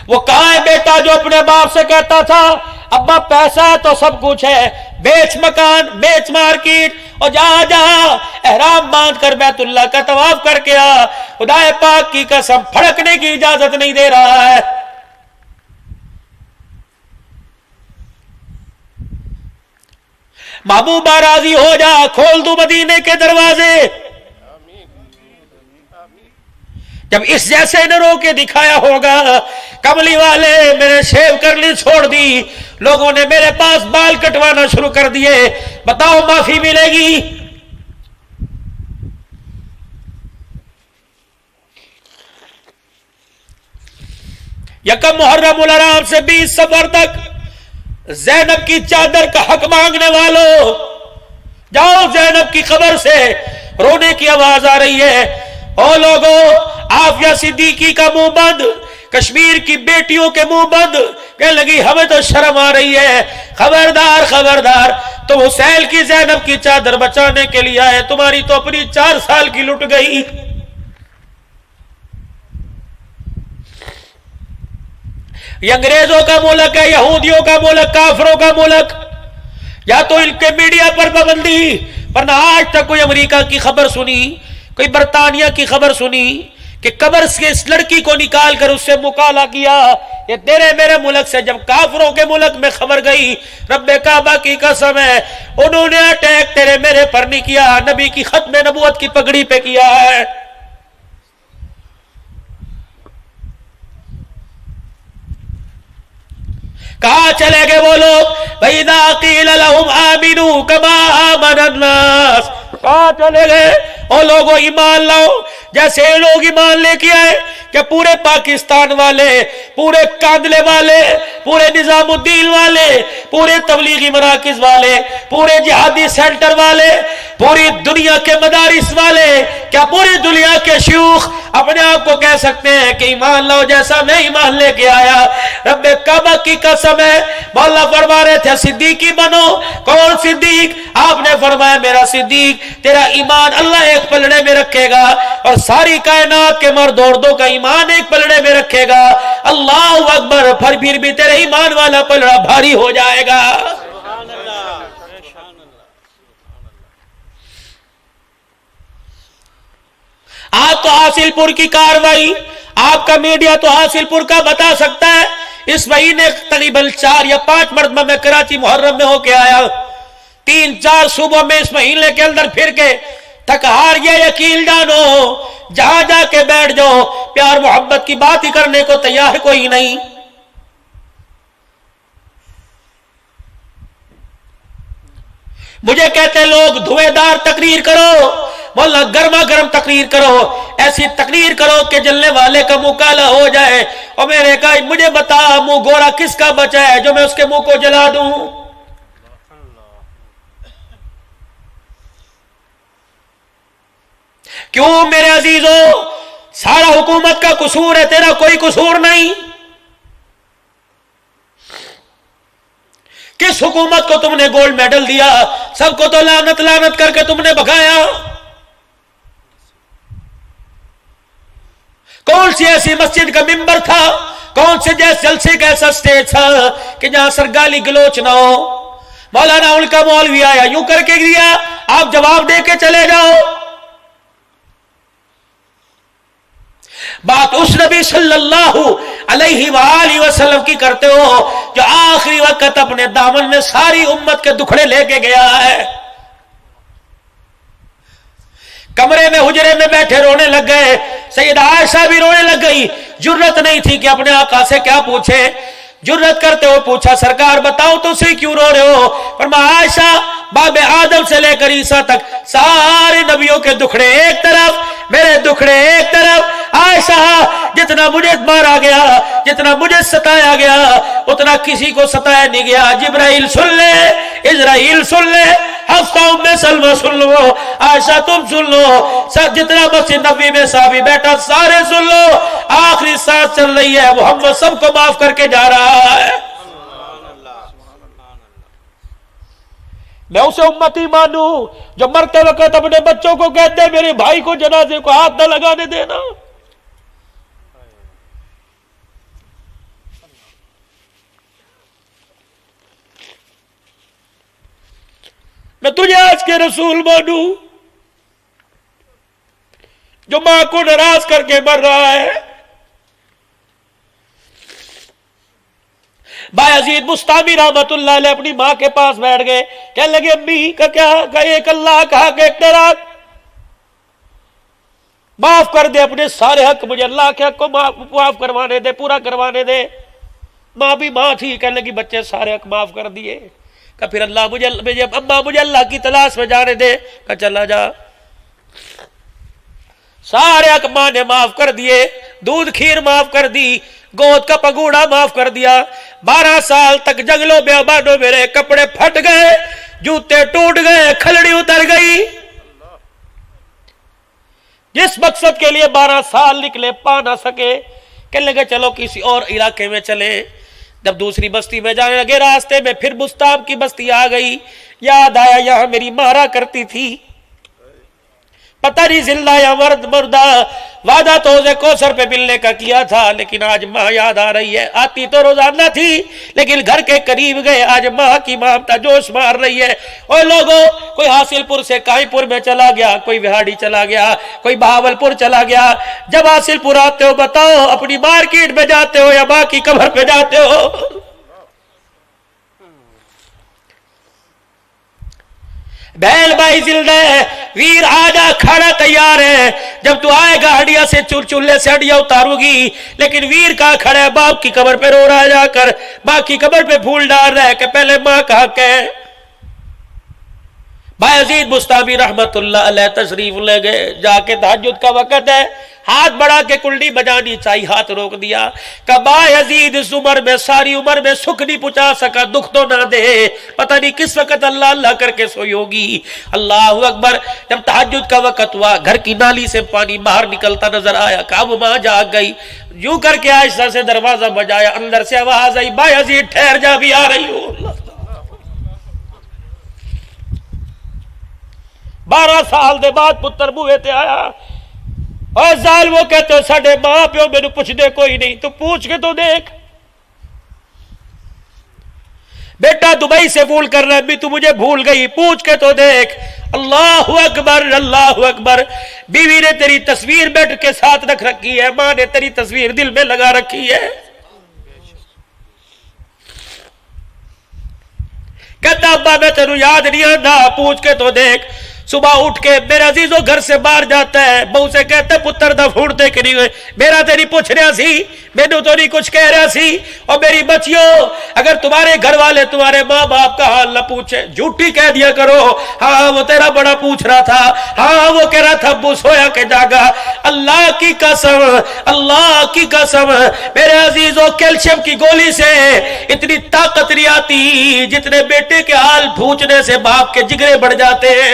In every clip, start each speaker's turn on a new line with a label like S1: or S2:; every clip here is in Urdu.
S1: وہ کہاں ہے بیٹا جو اپنے باپ سے کہتا تھا ابا پیسہ ہے تو سب کچھ ہے، بیچ مکان، بیچ مارکیٹ، اور جہاں جہاں احرام باندھ کر بیت اللہ کا طواف کر کے آ، خدا پاک کی قسم پھڑکنے کی اجازت نہیں دے رہا ہے۔ محبوبہ راضی ہو جا، کھول دوں مدینے کے دروازے۔ جب اس جیسے نے رو کے دکھایا ہوگا، کملی والے میرے شیو کرنی چھوڑ دی، لوگوں نے میرے پاس بال کٹوانا شروع کر دیے، بتاؤ معافی ملے گی؟ یکم محرم الحرام سے 20 صفر تک زینب کی چادر کا حق مانگنے والوں، جاؤ زینب کی قبر سے، رونے کی آواز آ رہی ہے۔ او لوگوں، عافیہ صدیقی کا منہ بند، کشمیر کی بیٹیوں کے منہ بند، کہنے لگی ہمیں تو شرم آ رہی ہے، خبردار خبردار، تم حسین کی زینب کی چادر بچانے کے لیے آئے، تمہاری تو اپنی 4 سال کی لٹ گئی۔ یہ انگریزوں کا ملک ہے، یہودیوں کا ملک، کافروں کا ملک، یا تو ان کے میڈیا پر پابندی، ورنہ آج تک کوئی امریکہ کی خبر سنی، کوئی برطانیہ کی خبر سنی کہ قبر سے اس لڑکی کو نکال کر اس سے مکالمہ کیا؟ یہ تیرے میرے ملک سے جب کافروں کے ملک میں خبر گئی، رب کعبہ کی قسم ہے انہوں نے اٹیک تیرے میرے پر نہیں کیا، نبی کی ختم نبوت کی پگڑی پہ کیا ہے۔ کہاں چلے گئے وہ لوگ؟ وَإِذَا قِيلَ لَهُمْ آمِنُوا كَمَا آمَنَ النَّاسِ، کہاں چلے گئے؟ او لوگوں ایمان لاؤ جیسے لوگ ایمان لے کے آئے کہ پورے پاکستان والے، پورے کاندلے والے، پورے نظام الدین والے، پورے تبلیغی مراکز والے، پورے جہادی سینٹر والے، پوری دنیا کے مدارس والے، کیا پوری دنیا کے شیوخ اپنے آپ کو کہہ سکتے ہیں کہ ایمان لاؤ جیسا میں ایمان لے کے آیا؟ رب کعبہ کی قسم ہے، مولا فرما رہے تھے صدیقی بنو۔ کون صدیق؟ آپ نے فرمایا میرا صدیق تیرا ایمان اللہ ایک پلڑے میں رکھے گا، اور ساری کائنات کے مرد عورتوں کا ایمان ایک پلڑے میں رکھے گا۔ اللہ اکبر، پھر بھی تیرے ایمان والا پلڑا بھاری ہو جائے گا۔ آپ تو حاصل پور کی کاروائی، آپ کا میڈیا تو حاصل پور کا بتا سکتا ہے۔ اس مہینے تقریباً 4 یا 5 مرتبہ میں کراچی محرم میں ہو کے آیا، 3-4 صوبوں میں اس مہینے کے اندر پھر کے تھک ہار یہ یقین جانو، جہاں جا کے بیٹھ جاؤ پیار محبت کی بات ہی کرنے کو تیار کوئی نہیں۔ مجھے کہتے لوگ دھویں دار تقریر کرو، مولا گرما گرم تقریر کرو، ایسی تقریر کرو کہ جلنے والے کا منہ کالا ہو جائے۔ اور میں نے کہا مجھے بتا منہ گورا کس کا بچا ہے جو میں اس کے منہ کو جلا دوں؟ کیوں میرے عزیزوں؟ سارا حکومت کا قصور ہے، تیرا کوئی قصور نہیں۔ کس حکومت کو تم نے گولڈ میڈل دیا؟ سب کو تو لعنت لعنت کر کے تم نے بھگایا۔ کون سی ایسی مسجد کا ممبر تھا، کون سے جلسے کا ایسا سٹیج تھا کہ جہاں سر گالی گلوچ نہ ہو؟ مولانا ان کا مولوی آیا یوں کر کے دیا، آپ جواب دے کے چلے جاؤ۔ بات اس نبی صلی اللہ علیہ وآلہ وسلم کی کرتے ہو جو آخری وقت اپنے دامن میں ساری امت کے دکھڑے لے کے گیا ہے۔ کمرے میں حجرے میں بیٹھے رونے لگ گئے، سیدہ عائشہ بھی رونے لگ گئی، جرت نہیں تھی کہ اپنے آقا سے کیا پوچھے، جرت کرتے ہو پوچھا سرکار بتاؤ تو صحیح کیوں رو رہے ہو؟ فرمایا عائشہ باب آدم سے لے کر عیسیٰ تک سارے نبیوں کے دکھڑے ایک طرف، میرے دکھڑے ایک طرف۔ عائشہ جتنا مجھے مارا گیا، جتنا مجھے ستایا گیا، اتنا کسی کو ستایا نہیں گیا۔ جبرائیل سن لے، اسرائیل سن لے، حفصہ ام سلمہ سن لو، عائشہ تم سن لو، جتنا مسجد نبوی میں صحابی بیٹھا سارے سن لو، آخری سانس چل رہی ہے، محمد سب کو معاف کر کے جا رہا ہے۔ میں اسے امتی مانوں جو مرتے وقت اپنے بچوں کو کہتے ہیں میرے بھائی کو جنازے کو ہاتھ نہ لگانے دینا۔ میں تجھے آج کے رسول مانوں جو ماں کو ناراض کر کے مر رہا ہے؟ بایزید بستامی رحمت اللہ علیہ اپنی ماں کے پاس بیٹھ گئے، کہنے لگے امی کا کیا، کہ ایک اللہ کا حق ایک تیرا، معاف کر دے اپنے سارے حق، مجھے اللہ کے حق کو معاف کروانے دے، پورا کروانے دے۔ ماں بھی ماں تھی، کہنے لگی بچے سارے حق معاف کر دیے، کہ پھر اللہ مجھے اللہ کی تلاش میں جانے دے، کہ چلا جا۔ سارے حق ماں نے معاف کر دیے، دودھ کھیر معاف کر دی، گود کا پگوڑا معاف کر دیا۔ 12 سال تک جنگلوں بیابانوں میرے کپڑے پھٹ گئے، جوتے ٹوٹ گئے، کھلڑی اتر گئی، جس مقصد کے لیے 12 سال نکلے پا نہ سکے۔ کہنے لگے چلو کسی اور علاقے میں چلے۔ جب دوسری بستی میں جانے لگے، راستے میں پھر بستام کی بستی آ گئی، یاد آیا یہاں میری ماں رہا کرتی تھی، پتہ نہیں زندہ یا مردہ، وعدہ تو اسے کوثر پہ ملنے کا کیا تھا، لیکن آج ماں یاد آ رہی ہے۔ آتی تو روزانہ تھی لیکن گھر کے قریب گئے، آج ماں کی ممتا جوش مار رہی ہے۔ اور لوگوں، کوئی حاصل پور سے کائی پور میں چلا گیا، کوئی وہاڑی چلا گیا، کوئی بہاول پور چلا گیا۔ جب حاصل پور آتے ہو بتاؤ اپنی مارکیٹ میں جاتے ہو یا ماں کی قبر پہ جاتے ہو؟ بیل بھائی زندہ ہے، ویر آجا، کھانا تیار ہے، جب تو آئے گا ہڈیا سے چولہے سے ہڈیا اتارو گی، لیکن ویر کہاں کھڑا ہے؟ باپ کی قبر پہ رو رہا ہے، جا کر ماں کی قبر پہ پھول ڈال رہا ہے کہ پہلے ماں کا حق ہے۔ بایزید بستامی رحمت اللہ علیہ تشریف لے گئے، جا کے تہجد کا وقت ہے، ہاتھ بڑھا کے کنڈی بجانی چاہیے، ہاتھ روک دیا کہ بایزید اس عمر میں، ساری عمر میں سکھ نہیں پہنچا سکا، دکھ تو نہ دے، پتہ نہیں کس وقت اللہ اللہ کر کے سوئی ہوگی۔ اللہ اکبر۔ جب تہجد کا وقت ہوا، گھر کی نالی سے پانی باہر نکلتا نظر آیا کہ اب ماں جاگ گئی، یوں کر کے آہستہ سے دروازہ بجایا، اندر سے آواز آئی بایزید ٹھہر جا، بھی آ رہی ہوں۔ 12 سال دے بعد پتر بوئے تے آیا، اور ظالموں کہتے ہو ساڈے ماں پیو میرے پوچھ دے کوئی نہیں، تو پوچھ کے تو دیکھ، بیٹا دبئی سے فون کر رہا ہے بھی تو مجھے بھول گئی، پوچھ کے تو دیکھ۔ اللہ اکبر، اللہ اکبر۔ بیوی نے تیری تصویر بیڈ کے ساتھ رکھ رکھی ہے، ماں نے تیری تصویر دل میں لگا رکھی ہے۔ کہتا ابا میں تینوں یاد نہیں آتا، پوچھ کے تو دیکھ۔ صبح اٹھ کے میرا عزیزو گھر سے باہر جاتا ہے، بہو سے کہتا ہے پتر دا پھوڑ دے کے نہیں ہوئے، میرا تیری پوچھ رہا سی، مینوں تو نہیں کچھ کہہ رہا سی۔ اور میری بچیوں، اگر تمہارے گھر والے تمہارے ماں باپ کا حال نہ پوچھے، جھوٹی کہہ دیا کرو، ہاں وہ تیرا بڑا پوچھ رہا تھا، ہاں وہ کہہ رہا تھا ابو سویا کے جاگا۔ اللہ کی قسم، اللہ کی قسم میرے عزیزو، کیلشیم کی گولی سے اتنی طاقت نہیں آتی جتنے بیٹے کے حال پوچھنے سے باپ کے جگرے بڑھ جاتے ہیں۔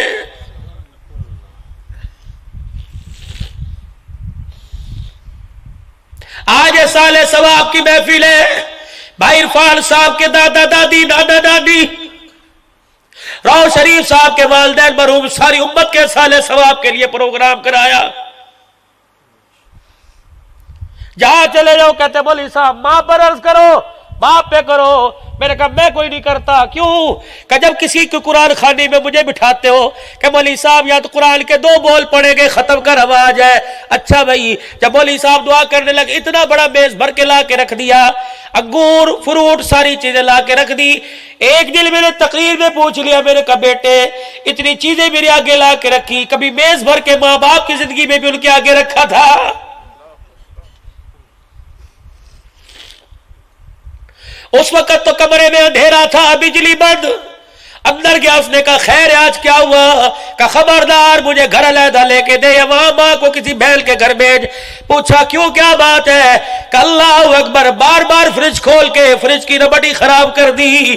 S1: آج سال ثواب کی محفل ہے، بھائی عرفان صاحب کے دادا دادی، نانا نانی، راؤ شریف صاحب کے والدین مرحوم، ساری امت کے سال ثواب کے لیے پروگرام کرایا۔ جہاں چلے جاؤ کہتے مولوی صاحب ماں پر عرض کرو، باپ پہ کرو۔ میں نے کہا میں کوئی نہیں کرتا، کیوں؟ کہ جب کسی کو قرآن خوانی میں مجھے بٹھاتے ہو کہ مولوی صاحب یا تو قرآن کے 2 بول پڑھیں گے ختم کر آواز ہے، اچھا بھائی۔ جب مولوی صاحب دعا کرنے لگے، اتنا بڑا میز بھر کے لا کے رکھ دیا، انگور فروٹ ساری چیزیں لا کے رکھ دی۔ ایک دن میں نے تقریر میں پوچھ لیا، میرے کہا بیٹے اتنی چیزیں میرے آگے لا کے رکھی، کبھی میز بھر کے ماں باپ کی زندگی میں بھی ان کے آگے رکھا تھا؟ اس وقت تو کمرے میں اندھیرا تھا، بجلی بند، اندر گیا، اس نے کہا خیر آج کیا ہوا؟ کہ خبردار مجھے گھر علیحدہ لے کے دے، یا وہاں ماں کو کسی بیل کے گھر بھیج۔ پوچھا کیوں، کیا بات ہے؟ کہ اللہ اکبر، بار بار فریج کھول کے فریج کی ربڑی خراب کر دی۔